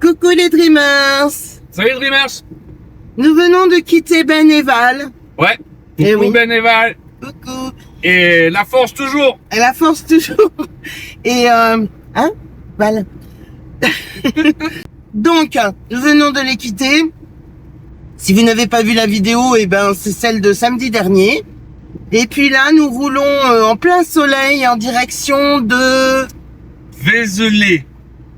Coucou les Dreamers. Salut Dreamers. Nous venons de quitter Benneval. Ouais. Eh Coucou oui. Benneval. Coucou. Et la force toujours. Et la force toujours. Et voilà. Donc, nous venons de les quitter. Si vous n'avez pas vu la vidéo, c'est celle de samedi dernier. Et puis là, nous roulons en plein soleil en direction de... Vézelay.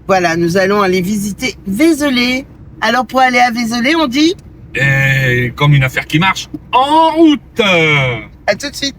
Voilà, nous allons aller visiter Vézelay. Alors pour aller à Vézelay, on dit... Et comme une affaire qui marche, en route. À tout de suite.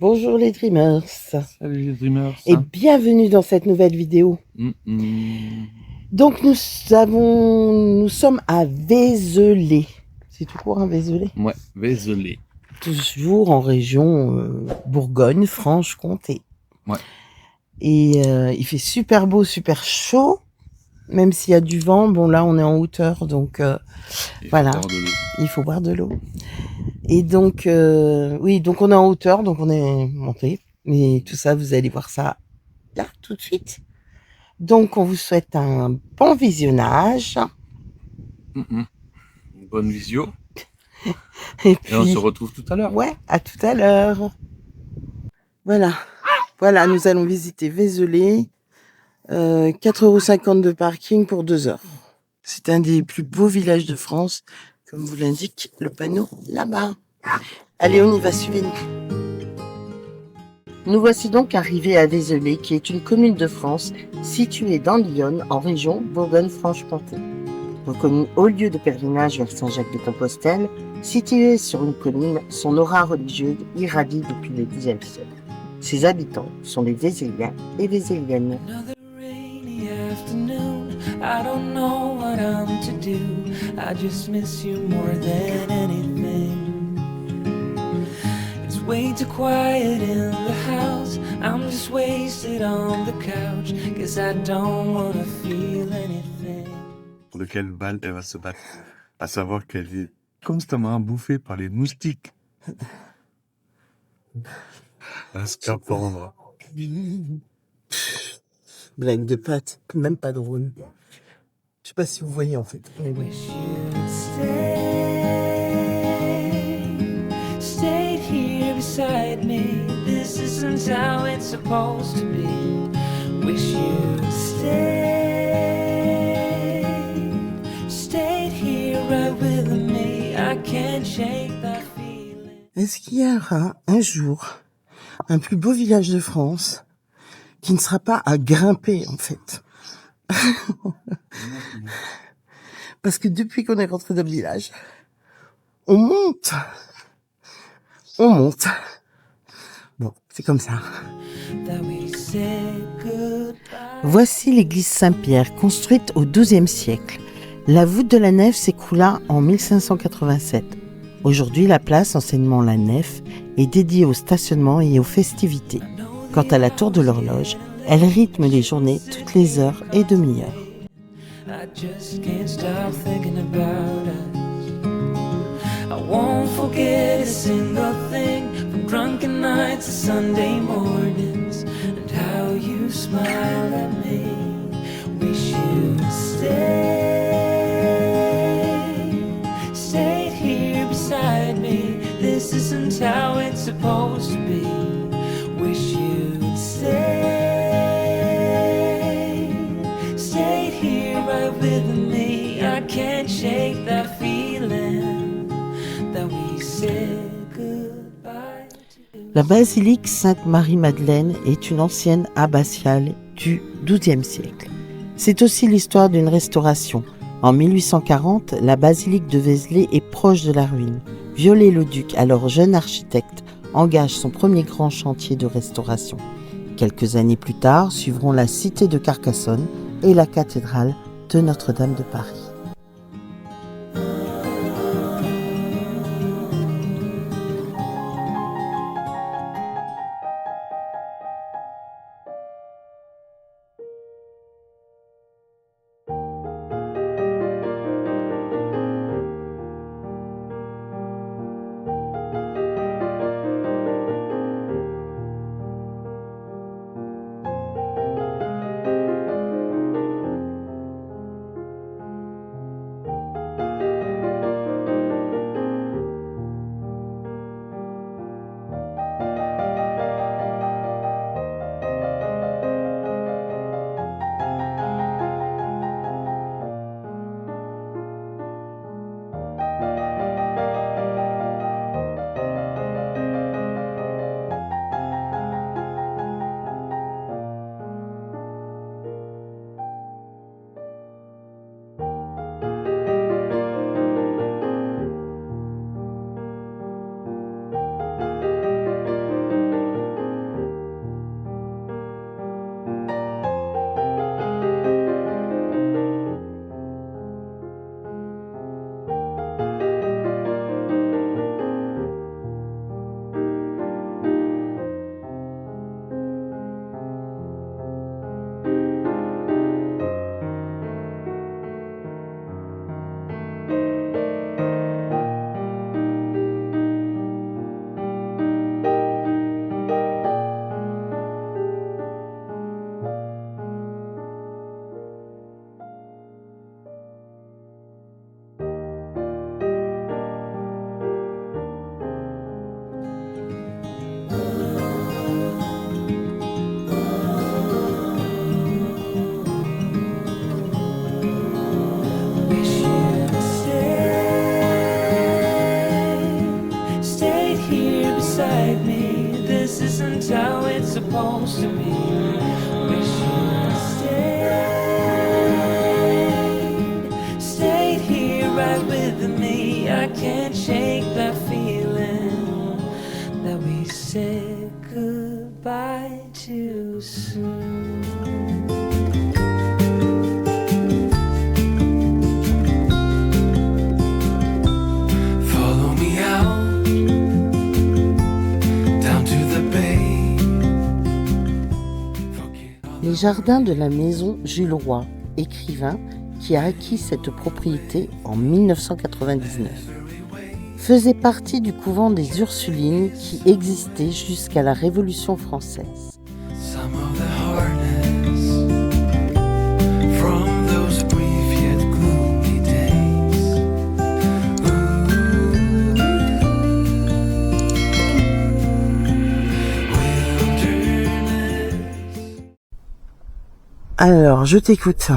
Bonjour les Dreamers. Salut les Dreamers. Et bienvenue dans cette nouvelle vidéo. Donc nous sommes à Vézelay. C'est tout court, Vézelay. Ouais, Vézelay. Toujours en région Bourgogne-Franche-Comté. Ouais. Et il fait super beau, super chaud. Même s'il y a du vent, bon là on est en hauteur, donc voilà. Il faut boire de l'eau. Et donc, oui, donc on est en hauteur, donc on est monté. Mais tout ça, vous allez voir ça là, tout de suite. Donc, on vous souhaite un bon visionnage. Bonne visio. Et puis, on se retrouve tout à l'heure. Ouais, à tout à l'heure. Voilà. Voilà, nous allons visiter Vézelay. 4,50 € de parking pour 2 heures. C'est un des plus beaux villages de France, comme vous l'indique le panneau là-bas. Allez, on y va, suivez-nous. Nous voici donc arrivés à Vézelay, qui est une commune de France située dans l'Yonne, en région Bourgogne-Franche-Comté. Reconnue haut lieu de pèlerinage vers Saint-Jacques-de-Compostelle, située sur une colline, son aura religieuse irradie depuis le Xe siècle. Ses habitants sont les Vézéliens et Vézéliennes. I don't know what I'm to do. I just miss you more than anything. It's way too quiet in the house. I'm just wasted on the couch. Guess I don't wanna feel anything. Pour lequel balle elle va se battre. À savoir qu'elle est constamment bouffée par les moustiques. Un scaphandre. Blague de pâte, même pas drôle. Je sais pas si vous voyez en fait. Wish you'd stayed here beside me. This isn't how it's supposed to be. Wish you'd stayed here right with me. I can't shake that feeling. Est-ce qu'il y aura un jour un plus beau village de France qui ne sera pas à grimper en fait? Parce que depuis qu'on est rentré dans le village, on monte. Bon, c'est comme ça. Voici l'église Saint-Pierre, construite au XIIe siècle. La voûte de la nef s'écroula en 1587. Aujourd'hui, la place, anciennement la nef, est dédiée au stationnement et aux festivités. Quant à la tour de l'horloge, elle rythme les journées toutes les heures et demi-heures. I just can't stop thinking about us. I won't forget a single thing, from drunken nights to Sunday mornings, and how you smile at me. Wish you'd stayed here beside me. This isn't how it's supposed to be. Wish you'd stayed here right with me. I can't shake that feeling that we said goodbye to. La basilique Sainte-Marie-Madeleine est une ancienne abbatiale du XIIe siècle. C'est aussi l'histoire d'une restauration. En 1840, la basilique de Vézelay est proche de la ruine. Viollet-le-Duc, alors jeune architecte, engage son premier grand chantier de restauration. Quelques années plus tard, suivront la cité de Carcassonne et la cathédrale de Notre-Dame de Paris. supposed to be. Wish you stayed here right with me. I can't shake that feeling that we said goodbye too soon. Follow me out down to the bay. Les jardins de la maison Jules Roy, écrivain qui a acquis cette propriété en 1999, faisaient partie du couvent des Ursulines qui existait jusqu'à la Révolution française. Some of the hardness from those brief yet gloomy days. Wilderness. Alors, je t'écoute.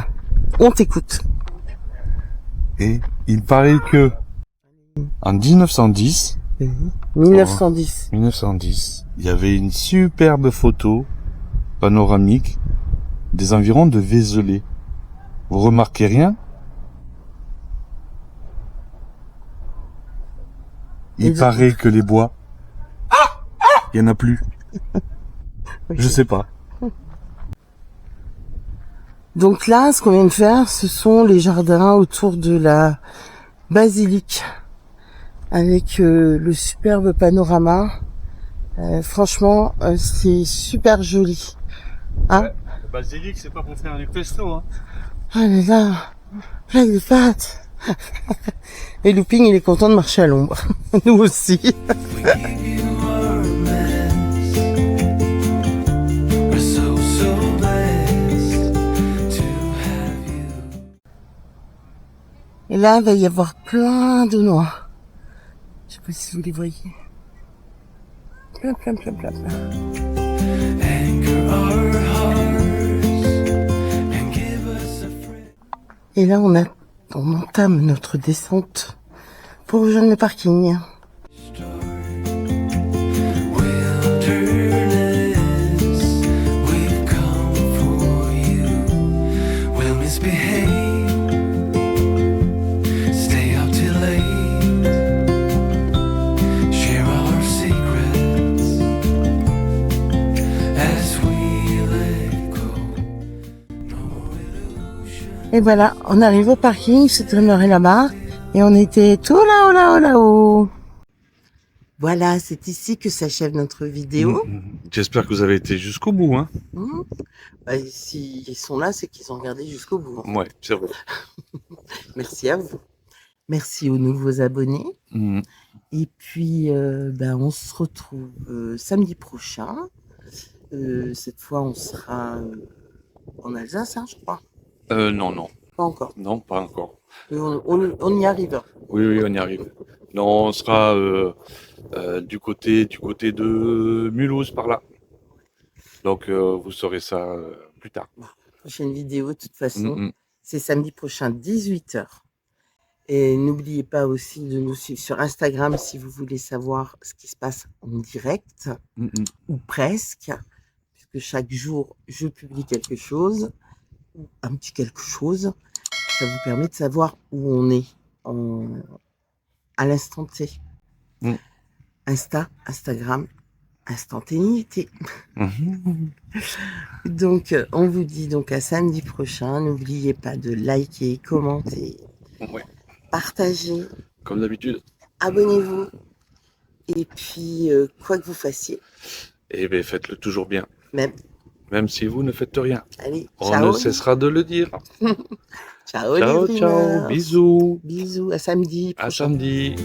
On t'écoute. Et il paraît que en 1910, 1910. il y avait une superbe photo panoramique des environs de Vézelay. Vous remarquez rien? Il paraît que les bois, il y en a plus. Je sais pas. Donc là, ce qu'on vient de faire, ce sont les jardins autour de la basilique, avec le superbe panorama. Franchement, c'est super joli. Hein? Le basilic, c'est pas pour faire un pesto, hein. Ah là là, plein de pâtes. Et Looping, il est content de marcher à l'ombre. Nous aussi. We give you our mess. We're so blessed to have you. Et là, il va y avoir plein de noix. Je sais pas si vous les voyez. Plein. Anchor our hearts and give us a friend. Et là, on entame notre descente pour rejoindre le parking. Wilderness, we've come for you. We'll misbehave, stay up till late, share our secrets as we let go. No illusion. Et voilà, on arrive au parking, c'est demeuré là-bas, et on était tout là-haut. Voilà, c'est ici que s'achève notre vidéo. J'espère que vous avez été jusqu'au bout, hein. S'ils sont là, c'est qu'ils ont regardé jusqu'au bout. Ouais, c'est vrai. Merci à vous. Merci aux nouveaux abonnés. Et puis, on se retrouve samedi prochain. Cette fois, on sera en Alsace, hein, je crois. Non. Pas encore. Non, pas encore. Mais on y arrive. Oui, on y arrive. Non, on sera du côté de Mulhouse par là. Donc vous saurez ça plus tard. Prochaine vidéo, de toute façon, c'est samedi prochain, 18h. Et n'oubliez pas aussi de nous suivre sur Instagram si vous voulez savoir ce qui se passe en direct, ou presque, puisque chaque jour, je publie quelque chose, ou un petit quelque chose. Ça vous permet de savoir où on est à l'instant T. Instagram, instantanéité. Donc, on vous dit donc à samedi prochain. N'oubliez pas de liker, commenter, partager. Comme d'habitude. Abonnez-vous. Et puis, quoi que vous fassiez. Eh bien, faites-le toujours bien. Même si vous ne faites rien. Allez, On ciao. ne cessera de le dire. Ciao, les dreamers. Bisous. Bisous, à samedi prochain. À samedi.